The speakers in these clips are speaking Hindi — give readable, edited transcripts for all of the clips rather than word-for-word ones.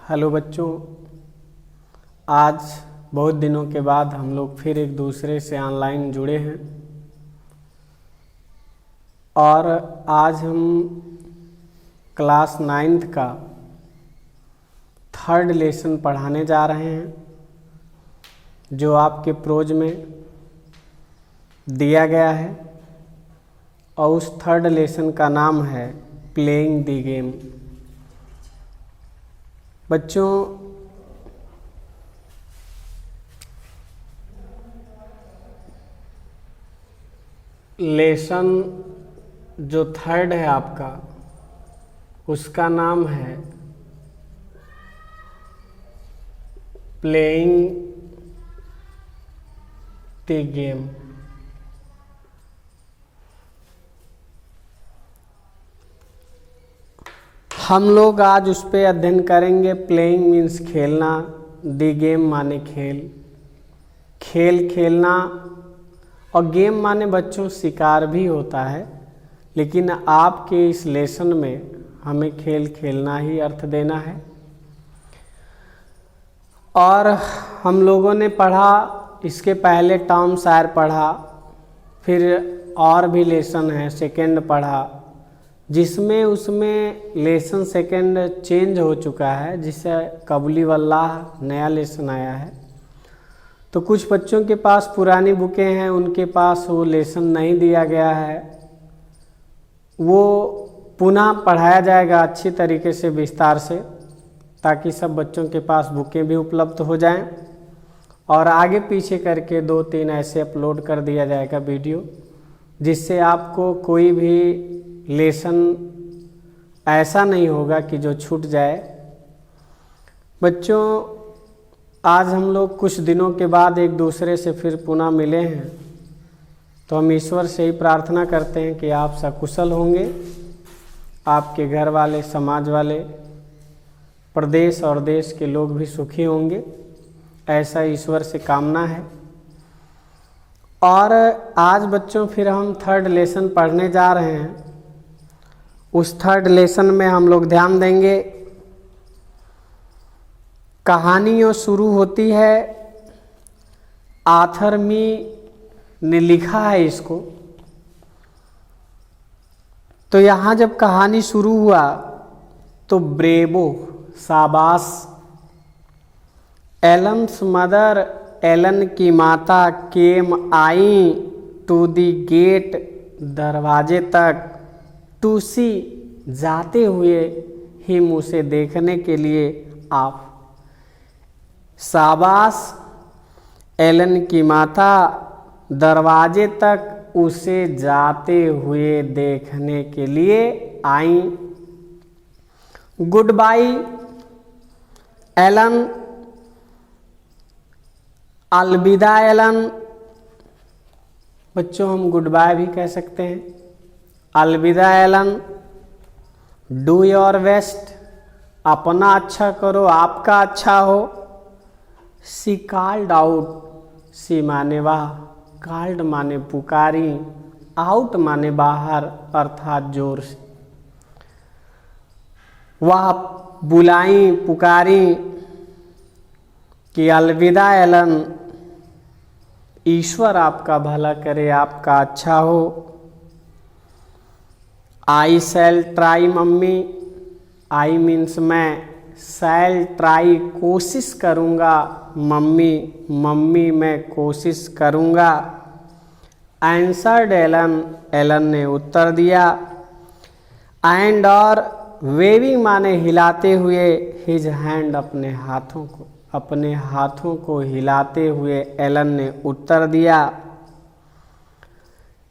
हेलो बच्चों, आज बहुत दिनों के बाद हम लोग फिर एक दूसरे से ऑनलाइन जुड़े हैं और आज हम क्लास 9th का 3rd लेसन पढ़ाने जा रहे हैं जो आपके प्रोज में दिया गया है और उस 3rd लेसन का नाम है प्लेइंग द गेम। बच्चों, लेसन जो 3rd है आपका, उसका नाम है प्लेइंग द गेम। हम लोग आज उस पर अध्ययन करेंगे। प्लेइंग मीन्स खेलना, द गेम माने खेल, खेल खेलना, और गेम माने बच्चों शिकार भी होता है, लेकिन आपके इस लेसन में हमें खेल खेलना ही अर्थ देना है। और हम लोगों ने पढ़ा, इसके पहले टर्म शायर पढ़ा, फिर और भी लेसन है, सेकंड पढ़ा, जिसमें उसमें लेसन सेकंड चेंज हो चुका है, जिससे कबूली वल्लाह नया लेसन आया है। तो कुछ बच्चों के पास पुरानी बुकें हैं, उनके पास वो लेसन नहीं दिया गया है, वो पुनः पढ़ाया जाएगा अच्छी तरीके से विस्तार से, ताकि सब बच्चों के पास बुकें भी उपलब्ध हो जाएं और आगे पीछे करके 2-3 ऐसे अपलोड कर दिया जाएगा वीडियो, जिससे आपको कोई भी लेसन ऐसा नहीं होगा कि जो छूट जाए। बच्चों, आज हम लोग कुछ दिनों के बाद एक दूसरे से फिर पुनः मिले हैं, तो हम ईश्वर से ही प्रार्थना करते हैं कि आप सकुशल होंगे, आपके घर वाले, समाज वाले, प्रदेश और देश के लोग भी सुखी होंगे, ऐसा ईश्वर से कामना है। और आज बच्चों फिर हम 3rd लेसन पढ़ने जा रहे हैं। उस 3rd लेसन में हम लोग ध्यान देंगे, कहानियों शुरू होती है, आथर मी ने लिखा है इसको। तो यहाँ जब कहानी शुरू हुआ तो ब्रेवो, शाबाश, एलन्स मदर, एलन की माता, केम आई टू दी गेट, दरवाजे तक, टू सी, जाते हुए, हिम, उसे देखने के लिए, आप। शाबाश, एलन की माता दरवाजे तक उसे जाते हुए देखने के लिए आई। गुड बाय एलन, अलविदा एलन। बच्चों, हम गुड बाय भी कह सकते हैं, अलविदा एलन। डू योर बेस्ट, अपना अच्छा करो, आपका अच्छा हो। सी कॉल्ड आउट, सी माने वह, कॉल्ड माने पुकारी, आउट माने बाहर, अर्थात जोर से। वह बुलाई, पुकारी कि अलविदा एलन, ईश्वर आपका भला करे, आपका अच्छा हो। आई शैल ट्राई मम्मी, आई मीन्स मैं, शैल ट्राई कोशिश करूँगा, मम्मी, मम्मी मैं कोशिश करूँगा। आंसर्ड एलन, एलन ने उत्तर दिया। एंड और वेविंग माने हिलाते हुए, हिज हैंड, अपने हाथों को हिलाते हुए एलन ने उत्तर दिया।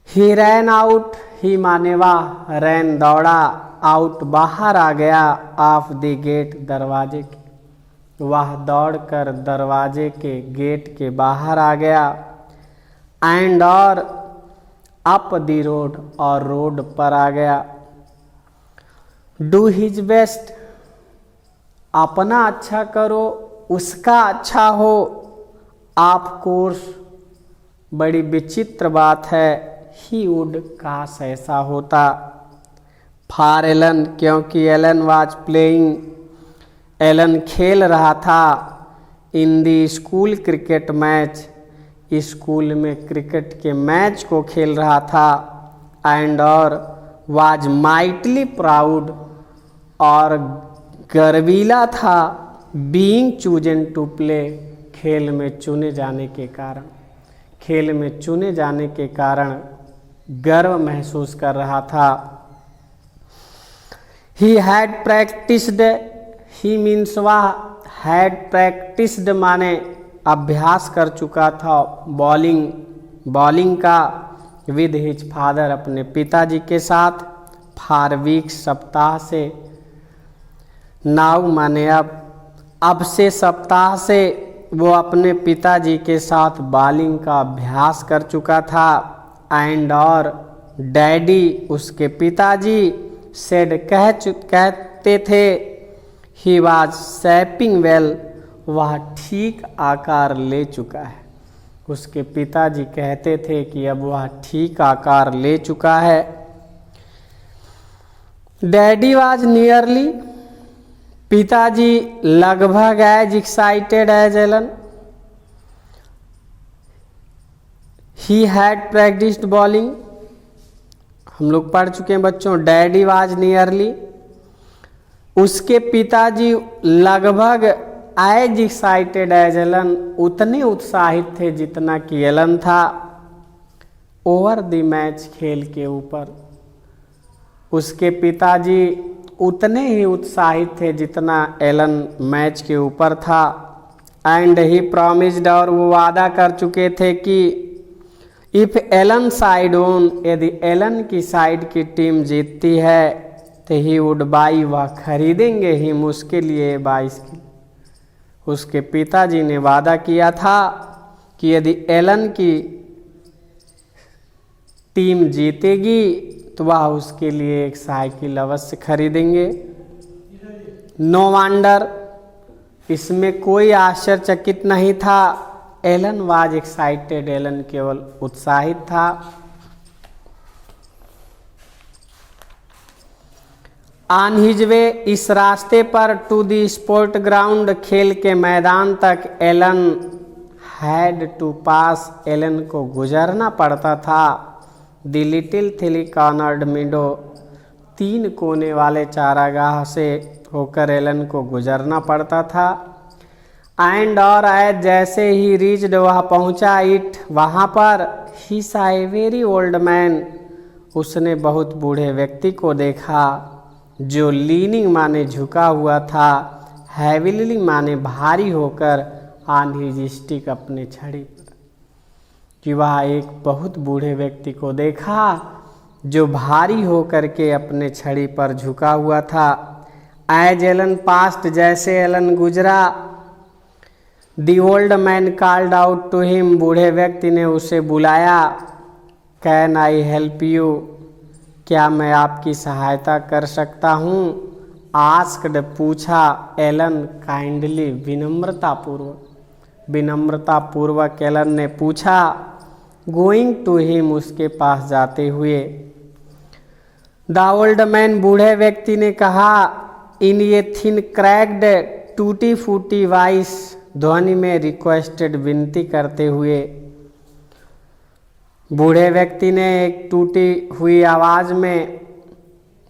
ही रैन आउट, ही माने वाह, रैन दौड़ा, आउट बाहर आ गया, ऑफ द गेट, दरवाजे के, वह दौड़कर दरवाजे के गेट के बाहर आ गया। एंड और अप द रोड, और रोड पर आ गया। डू हिज बेस्ट, अपना अच्छा करो, उसका अच्छा हो। ऑफ कोर्स, बड़ी विचित्र बात है, ही वुड, काश ऐसा होता। फॉर एलन, क्योंकि एलन वाज प्लेइंग, एलन खेल रहा था इन दी स्कूल क्रिकेट मैच, स्कूल में क्रिकेट के मैच को खेल रहा था। एंड और वाज माइटली प्राउड, और गर्वीला था बीइंग चूजन टू प्ले, खेल में चुने जाने के कारण, खेल में चुने जाने के कारण गर्व महसूस कर रहा था। ही हैड प्रैक्टिस्ड, ही मीन्स वह हैड प्रैक्टिस्ड माने अभ्यास कर चुका था बॉलिंग का विद हिज फादर, अपने पिताजी के साथ, फॉर वीक्स सप्ताह से, नाउ माने अब से सप्ताह से वो अपने पिताजी के साथ बॉलिंग का अभ्यास कर चुका था। एंड और डैडी उसके पिताजी सेड कहते थे ही वाज शेपिंग वेल, वह ठीक आकार ले चुका है। उसके पिताजी कहते थे कि अब वह ठीक आकार ले चुका है। डैडी वाज नियरली, पिताजी लगभग as excited as Alan, he had practised bowling, हम लोग पढ़ चुके हैं बच्चों। डैडी वाज नियरली, उसके पिताजी लगभग एज एक्साइटेड एज एलन, उतने उत्साहित थे जितना कि एलन था। ओवर द मैच, खेल के ऊपर उसके पिताजी उतने ही उत्साहित थे जितना एलन मैच के ऊपर था। एंड ही प्रॉमिस्ड, और वो वादा कर चुके थे कि इफ एलन साइड ओन, यदि एलन की साइड की टीम जीतती है तो ही वुड बाई, वह खरीदेंगे हिम उसके लिए बाइसिकल। उसके पिताजी ने वादा किया था कि यदि एलन की टीम जीतेगी तो वह उसके लिए एक साइकिल अवश्य खरीदेंगे। नो वंडर, इसमें कोई आश्चर्यचकित नहीं था। एलन वाज एक्साइटेड, एलन केवल उत्साहित था। ऑन हिज वे, इस रास्ते पर, टू दी स्पोर्ट ग्राउंड, खेल के मैदान तक, Alan had to pass, Alan को गुजरना पड़ता था। दी लिटिल थिली कॉर्नर्ड मीडो, 3 कोने वाले चारागाह से होकर एलन को गुजरना पड़ता था। एंड और एज, जैसे ही रीच्ड, वह पहुंचा, इट, वहाँ पर, ही सा ए वेरी ओल्ड मैन, उसने बहुत बूढ़े व्यक्ति को देखा जो लीनिंग माने झुका हुआ था, हैविली माने भारी होकर, ऑन हिज स्टिक, अपने छड़ी पर, कि वह एक बहुत बूढ़े व्यक्ति को देखा जो भारी होकर के अपने छड़ी पर झुका हुआ था। एज एलन पास्ट, जैसे एलन गुजरा, the old man called out to him, बूढ़े व्यक्ति ने उसे बुलाया। कैन आई हेल्प यू, क्या मैं आपकी सहायता कर सकता हूँ? आस्क्ड, पूछा। एलन काइंडली, विनम्रतापूर्वक एलन ने पूछा। गोइंग टू हिम, उसके पास जाते हुए। द ओल्ड मैन, बूढ़े व्यक्ति ने कहा, इन ये थिन क्रैक्ड टूटी फूटी वॉइस, ध्वनि में रिक्वेस्टेड, विनती करते हुए। बूढ़े व्यक्ति ने एक टूटी हुई आवाज में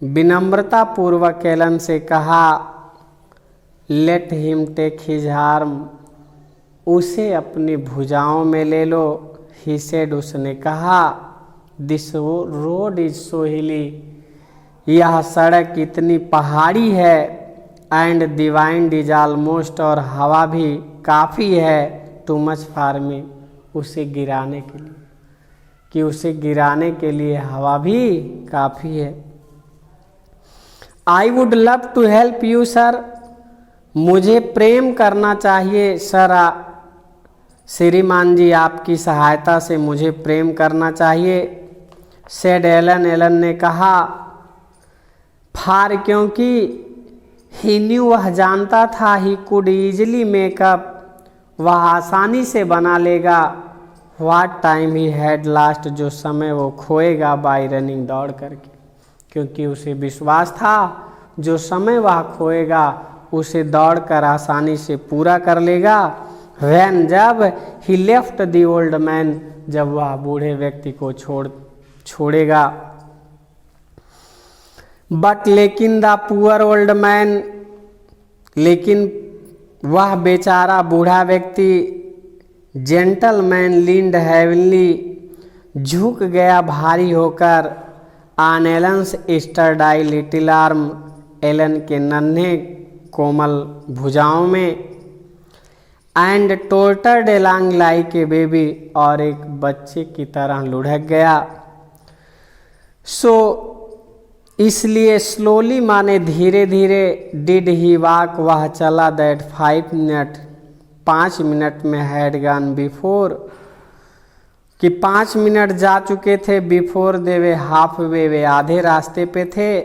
विनम्रता पूर्वक एलन से कहा, let him take his arm, उसे अपनी भुजाओं में ले लो। ही सेड, उसने कहा, दिस रोड इज सो हिली, यह सड़क इतनी पहाड़ी है। And the wind is almost, और हवा भी काफ़ी है, टू मच फॉर मी, उसे गिराने के लिए, कि उसे गिराने के लिए हवा भी काफ़ी है। I would love to help you sir, मुझे प्रेम करना चाहिए सर, श्रीमान जी आपकी सहायता से मुझे प्रेम करना चाहिए। सेड एलन, एलन ने कहा। फार, क्योंकि ही न्यू, वह जानता था, ही कुड ईजिली मेकअप, वह आसानी से बना लेगा। What time he had last, जो समय वो खोएगा बाय रनिंग, दौड़ करके, क्योंकि उसे विश्वास था जो समय वह खोएगा उसे दौड़कर आसानी से पूरा कर लेगा। When जब he left the old man, जब वह बूढ़े व्यक्ति को छोड़ेगा। बट लेकिन द पुअर ओल्ड मैन, लेकिन वह बेचारा बूढ़ा व्यक्ति जेंटलमैन लीन्ड हेवनली, झुक गया भारी होकर on Alan's sturdy little arm, Alan के नन्हे कोमल भुजाओं में, and tottered along like a baby, और एक बच्चे की तरह लुढ़क गया। सो इसलिए स्लोली माने धीरे धीरे, डिड ही वॉक, वह चला, दैट 5 मिनट, 5 मिनट में हैड गॉन बिफोर, कि 5 मिनट जा चुके थे, before they way half way आधे रास्ते पे थे,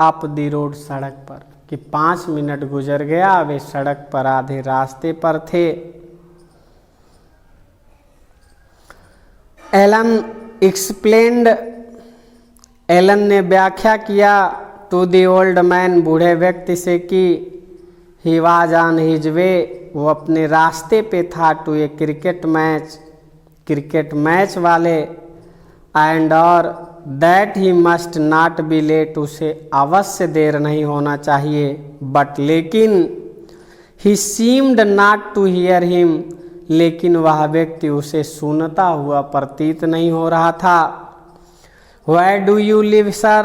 अप दी रोड, सड़क पर, कि 5 मिनट गुजर गया, वे सड़क पर आधे रास्ते पर थे। एलन एक्सप्लेन्ड, एलन ने व्याख्या किया, टू दी ओल्ड मैन, बूढ़े व्यक्ति से, कि he was on his way, वो अपने रास्ते पे था, to a cricket match, cricket match वाले, एंड और that he must not be late, उसे अवश्य देर नहीं होना चाहिए। बट लेकिन he seemed not to hear him, लेकिन वह व्यक्ति उसे सुनता हुआ प्रतीत नहीं हो रहा था। Where do you live, sir?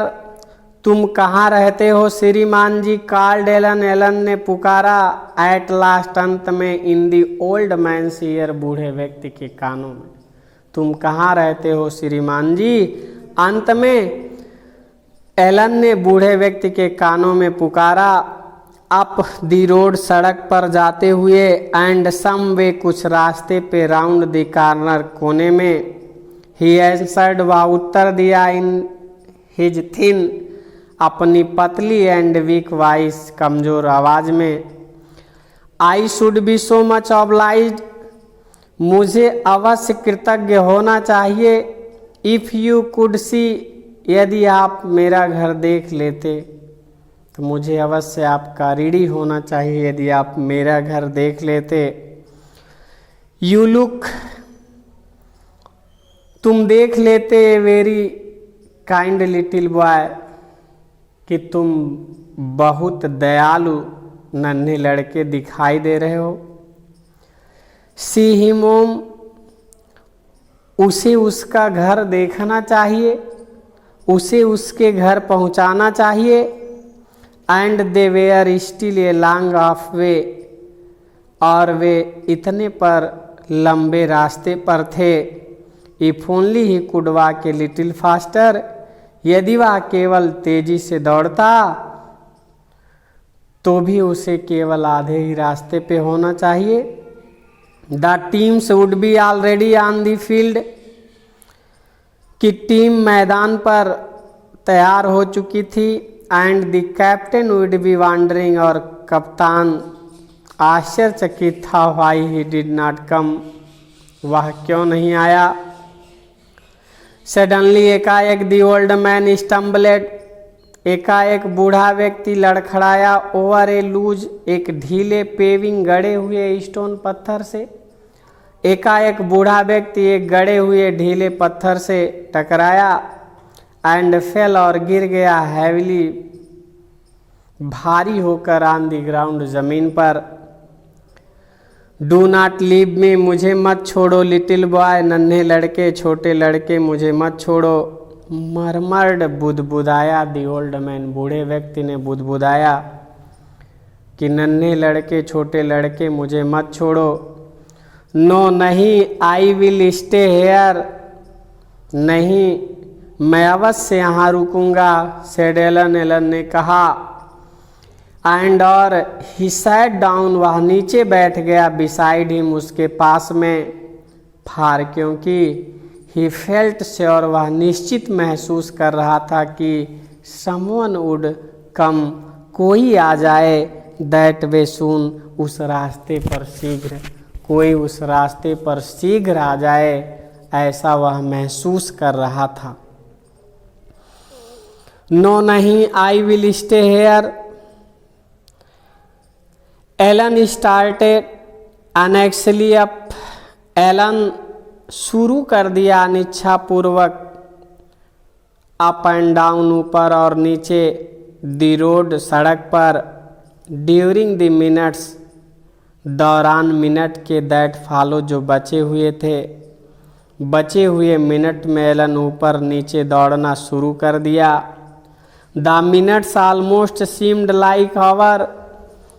तुम कहाँ रहते हो श्रीमान जी? कॉल्ड एलन, एलन ने पुकारा, एट लास्ट, अंत में, इन दी ओल्ड मैन्स ईयर, बूढ़े व्यक्ति के कानों में। तुम कहाँ रहते हो श्रीमान जी? अंत में एलन ने बूढ़े व्यक्ति के कानों में पुकारा। अप दी रोड, सड़क पर जाते हुए, एंड सम वे, कुछ रास्ते पे, राउंड दी कॉर्नर, कोने में, ही एंसर्ड, वह उत्तर दिया, इन हिज थिन, अपनी पतली एंड वीक वॉइस, कमजोर आवाज में, I should be so much obliged, मुझे अवश्य कृतज्ञ होना चाहिए, इफ़ यू कुड सी, यदि आप मेरा घर देख लेते, तो मुझे अवश्य आपका ऋणी होना चाहिए यदि आप मेरा घर देख लेते। यू लुक, तुम देख लेते, वेरी काइंड लिटिल बॉय, कि तुम बहुत दयालु नन्हे लड़के दिखाई दे रहे हो। सी हिम होम, उसे उसका घर देखना चाहिए, उसे उसके घर पहुंचाना चाहिए। And they were still a long of way, और वे इतने पर लंबे रास्ते पर थे। If only he could walk a little faster, यदि वह केवल तेजी से दौड़ता तो भी उसे केवल आधे ही रास्ते पे होना चाहिए। The teams would be already on the field, कि टीम मैदान पर तैयार हो चुकी थी। And the captain would be wondering, और कप्तान आश्चर्यचकित था, why he did not come, वह क्यों नहीं आया। सडनली, एकाएक, द ओल्ड मैन स्टम्बलेड, एकाएक बूढ़ा व्यक्ति लड़खड़ाया, ओवर ए लूज, एक ढीले पेविंग, गड़े हुए स्टोन, पत्थर से। एकाएक बूढ़ा व्यक्ति एक गड़े हुए ढीले पत्थर से टकराया। एंड फेल, और गिर गया, हैविली, भारी होकर, ऑन द ग्राउंड, जमीन पर। डू नॉट लीव मी, मुझे मत छोड़ो, लिटिल बॉय, नन्हे लड़के, छोटे लड़के, मुझे मत छोड़ो। मरमर्ड, बुदबुदाया, दी ओल्ड मैन, बूढ़े व्यक्ति ने बुदबुदाया, कि नन्हे लड़के, छोटे लड़के, मुझे मत छोड़ो। नो, नहीं, आई विल स्टे हेयर, नहीं, मैं अवश्य यहाँ रुकूंगा, सेड एलन, एलन ने कहा। एंड और ही सैट डाउन, वह नीचे बैठ गया, बिसाइड हिम, उसके पास में। फार, क्योंकि ही फेल्ट श्योर, वह निश्चित महसूस कर रहा था कि समवन वुड कम, कोई आ जाए, दैट वे सून, उस रास्ते पर शीघ्र, कोई उस रास्ते पर शीघ्र आ जाए, ऐसा वह महसूस कर रहा था। नो, नहीं, I will stay here, Alan started anxiously up, Alan शुरू कर दिया अनिच्छापूर्वक अप एंड डाउन, ऊपर और नीचे, द रोड सड़क पर, ड्यूरिंग द मिनट्स दौरान मिनट के, दैट फॉलो जो बचे हुए थे, बचे हुए मिनट में एलन ऊपर नीचे दौड़ना शुरू कर दिया। The minutes almost seemed like hour,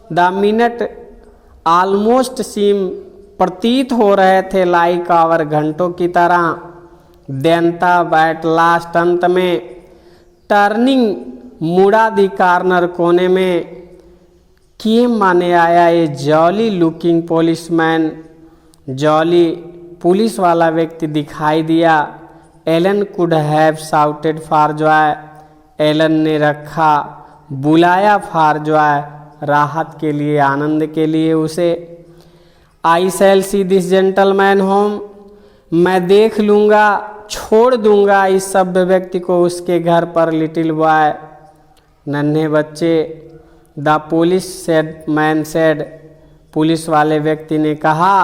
the minute almost seem प्रतीत हो रहे थे लाइक आवर घंटों की तरह। देन तब एट लास्ट अंत में, टर्निंग मुड़ा दी कार्नर कोने में, केम माने आया a jolly looking policeman, jolly police वाला व्यक्ति दिखाई दिया। Alan could have shouted for joy, Alan ने रखा बुलाया फॉर जॉय, राहत के लिए, आनंद के लिए उसे। आई शैल सी दिस जेंटलमैन होम, मैं देख लूँगा, छोड़ दूंगा इस सभ्य व्यक्ति को उसके घर पर। लिटिल बॉय, नन्हे बच्चे। The police said, man said, police वाले व्यक्ति ने कहा।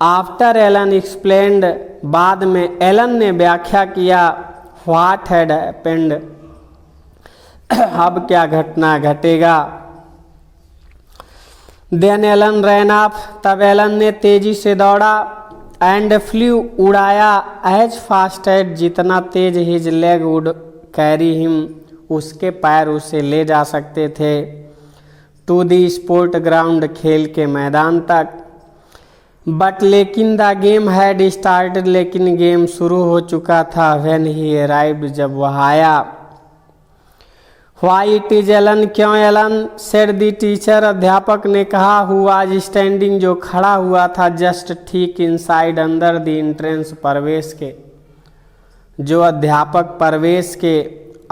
आफ्टर एलन एक्सप्लेन्ड, बाद में एलन ने व्याख्या किया। व्हाट हैड हैपेंड, अब क्या घटना घटेगा। देन एलन रैन ऑफ, तब एलन ने तेजी से दौड़ा। एंड फ्लू, उड़ाया। एज फास्ट एज, जितना तेज his leg would carry him, उसके पैर उसे ले जा सकते थे। टू दी स्पोर्ट ग्राउंड, खेल के मैदान तक। बट लेकिन द गेम हैड स्टार्टेड, लेकिन गेम शुरू हो चुका था। व्हेन ही अराइव्ड, जब वह आया। वाई इट इज एलन, क्यों एलन। सेड दी टीचर, अध्यापक ने कहा। हु वाज स्टैंडिंग, जो खड़ा हुआ था। जस्ट ठीक इनसाइड, अंदर द एंट्रेंस, प्रवेश के। जो अध्यापक प्रवेश के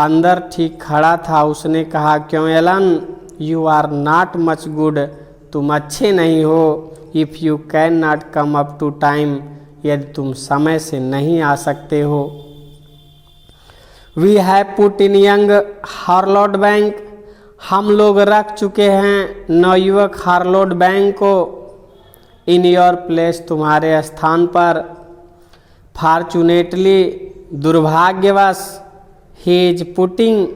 अंदर ठीक खड़ा था, उसने कहा, क्यों Alan. You are not much good, तुम अच्छे नहीं हो। If you can not come up to time, यदि तुम समय से नहीं आ सकते हो। We have put in young Harold bank, हम लोग रख चुके हैं नवयुवक हार्लोड बैंक को। इन योर प्लेस, तुम्हारे स्थान पर। फॉर्चुनेटली, दुर्भाग्यवश। ही इज पुटिंग,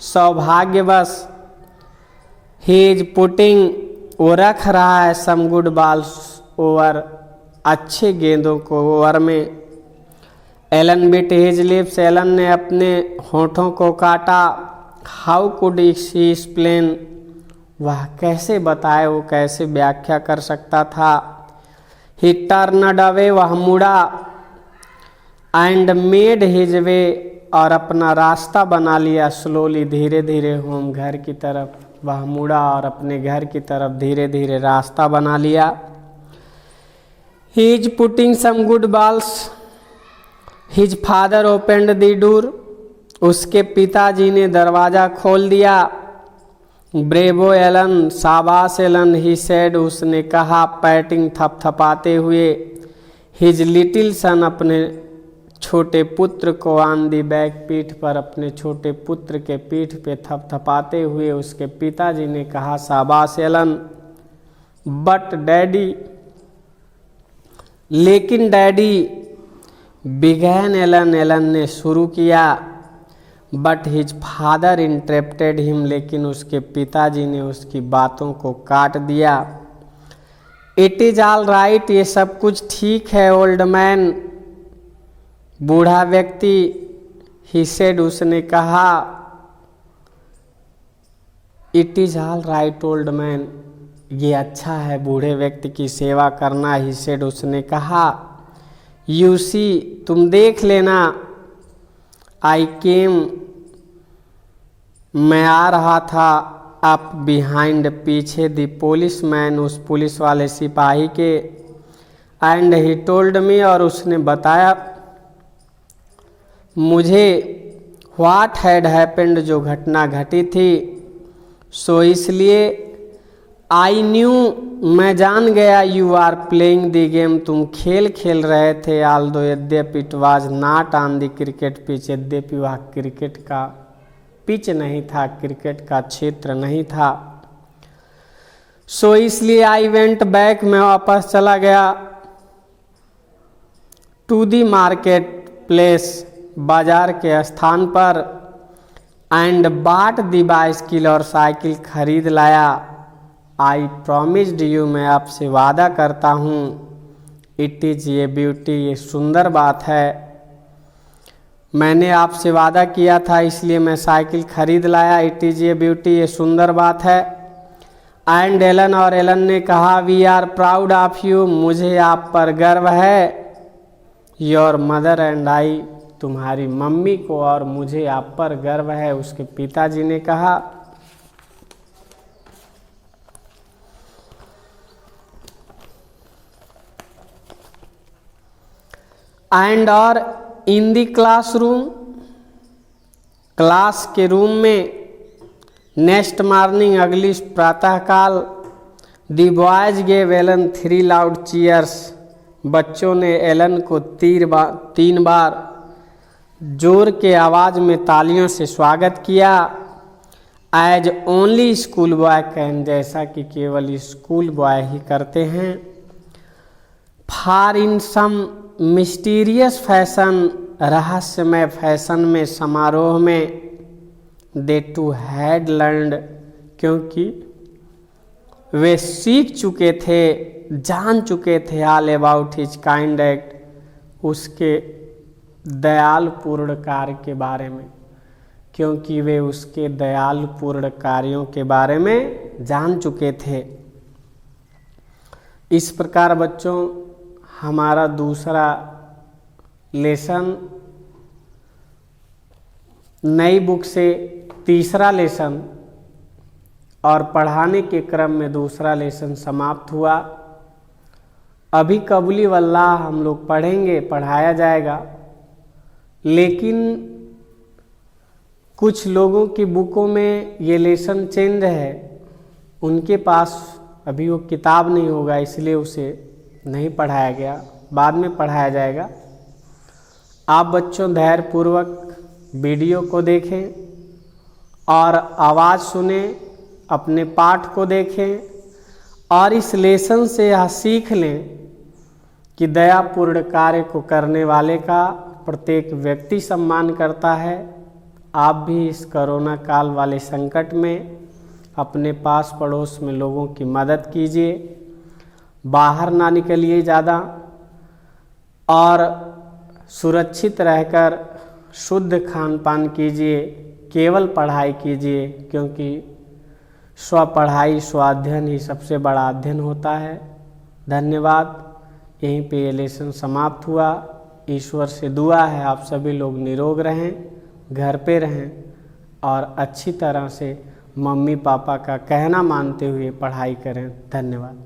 सौभाग्यवश। ही इज पुटिंग, वो रख रहा है। सम गुड बॉल्स ओवर, अच्छे गेंदों को ओवर में। Alan bit his lips, Alan ने अपने होठों को काटा। हाउ कुड ही एक्सप्लेन, वह कैसे बताए, वो कैसे व्याख्या कर सकता था। ही टर्नड अवे, वह मुड़ा। एंड मेड हिज वे, और अपना रास्ता बना लिया। स्लोली, धीरे धीरे, होम, घर की तरफ। वह मुड़ा और अपने घर की तरफ धीरे धीरे रास्ता बना लिया। He is putting some good balls, his father opened the door, उसके पिताजी ने दरवाज़ा खोल दिया। ब्रेवो एलन, शाबाश एलन। ही सेड, उसने कहा। पैटिंग, थपथपाते हुए। हिज लिटिल सन, अपने छोटे पुत्र को। ऑन दी बैक, पीठ पर, अपने छोटे पुत्र के पीठ पे थपथपाते हुए उसके पिताजी ने कहा, शाबाश एलन। बट डैडी, लेकिन डैडी। बिगैन एलन, एलन ने शुरू किया। But his father interrupted him, लेकिन उसके पिताजी ने उसकी बातों को काट दिया। इट इज ऑल राइट, ये सब कुछ ठीक है। ओल्ड मैन, बूढ़ा व्यक्ति। ही सेड, उसने कहा। It is all right old man, ये अच्छा है बूढ़े व्यक्ति की सेवा करना। ही सेड, उसने कहा। यू सी, तुम देख लेना। आई केम, मैं आ रहा था। अप बिहाइंड, पीछे। द पुलिस मैन, उस पुलिस वाले सिपाही के। एंड ही टोल्ड मी, और उसने बताया मुझे। व्हाट हैड हैपेंड, जो घटना घटी थी। सो इसलिए। आई न्यू, मैं जान गया। You are playing the game, तुम खेल खेल रहे थे। आल्दो, यद्यपि। It was not on the cricket pitch, यद्यपि वह क्रिकेट का पिच नहीं था, क्रिकेट का क्षेत्र नहीं था। सो इसलिए आई वेंट बैक, मैं वापस चला गया टू दी मार्केट प्लेस, बाजार के स्थान पर, एंड बाट दी बाइसिकल, और साइकिल खरीद लाया। आई प्रॉमिस्ड यू, मैं आपसे वादा करता हूँ, इट इज़ ये ब्यूटी, ये सुंदर बात है, मैंने आपसे वादा किया था इसलिए मैं साइकिल खरीद लाया। इट इज़ ये ब्यूटी, ये सुंदर बात है। एंड एलन, और एलन ने कहा, we are proud of you, मुझे आप पर गर्व है। योर मदर एंड आई, तुम्हारी मम्मी को और मुझे आप पर गर्व है, उसके पिताजी ने कहा। एंड और इन दी क्लासरूम, क्लास के रूम में, नेक्स्ट मॉर्निंग, अगली प्रातःकाल, the boys gave Alan 3 loud cheers, बच्चों ने एलन को 3 बार जोर के आवाज़ में तालियों से स्वागत किया। As only school boy can, जैसा कि केवल स्कूल बॉय ही करते हैं। Far in some mysterious fashion, रहस्यमय फैशन में, समारोह में, दे टू हैड लर्नड, क्योंकि वे सीख चुके थे, जान चुके थे, all about his kind act, उसके दयालुपूर्ण कार्य के बारे में, क्योंकि वे उसके दयालुपूर्ण कार्यों के बारे में जान चुके थे। इस प्रकार बच्चों हमारा दूसरा लेसन नई बुक से तीसरा लेसन और पढ़ाने के क्रम में दूसरा लेसन समाप्त हुआ। अभी कबूली वल्लाह हम लोग पढ़ेंगे, पढ़ाया जाएगा, लेकिन कुछ लोगों की बुकों में ये लेसन चेंज है, उनके पास अभी वो किताब नहीं होगा, इसलिए उसे नहीं पढ़ाया गया, बाद में पढ़ाया जाएगा। आप बच्चों धैर्यपूर्वक वीडियो को देखें और आवाज़ सुने, अपने पाठ को देखें और इस लेसन से यह सीख लें कि दयापूर्ण कार्य को करने वाले का प्रत्येक व्यक्ति सम्मान करता है। आप भी इस कोरोना काल वाले संकट में अपने पास पड़ोस में लोगों की मदद कीजिए, बाहर ना निकलिए ज़्यादा और सुरक्षित रहकर शुद्ध खान पान कीजिए, केवल पढ़ाई कीजिए, क्योंकि स्व पढ़ाई स्व अध्ययन ही सबसे बड़ा अध्ययन होता है। धन्यवाद। यहीं पे ये लेसन समाप्त हुआ। ईश्वर से दुआ है आप सभी लोग निरोग रहें, घर पे रहें और अच्छी तरह से मम्मी पापा का कहना मानते हुए पढ़ाई करें। धन्यवाद।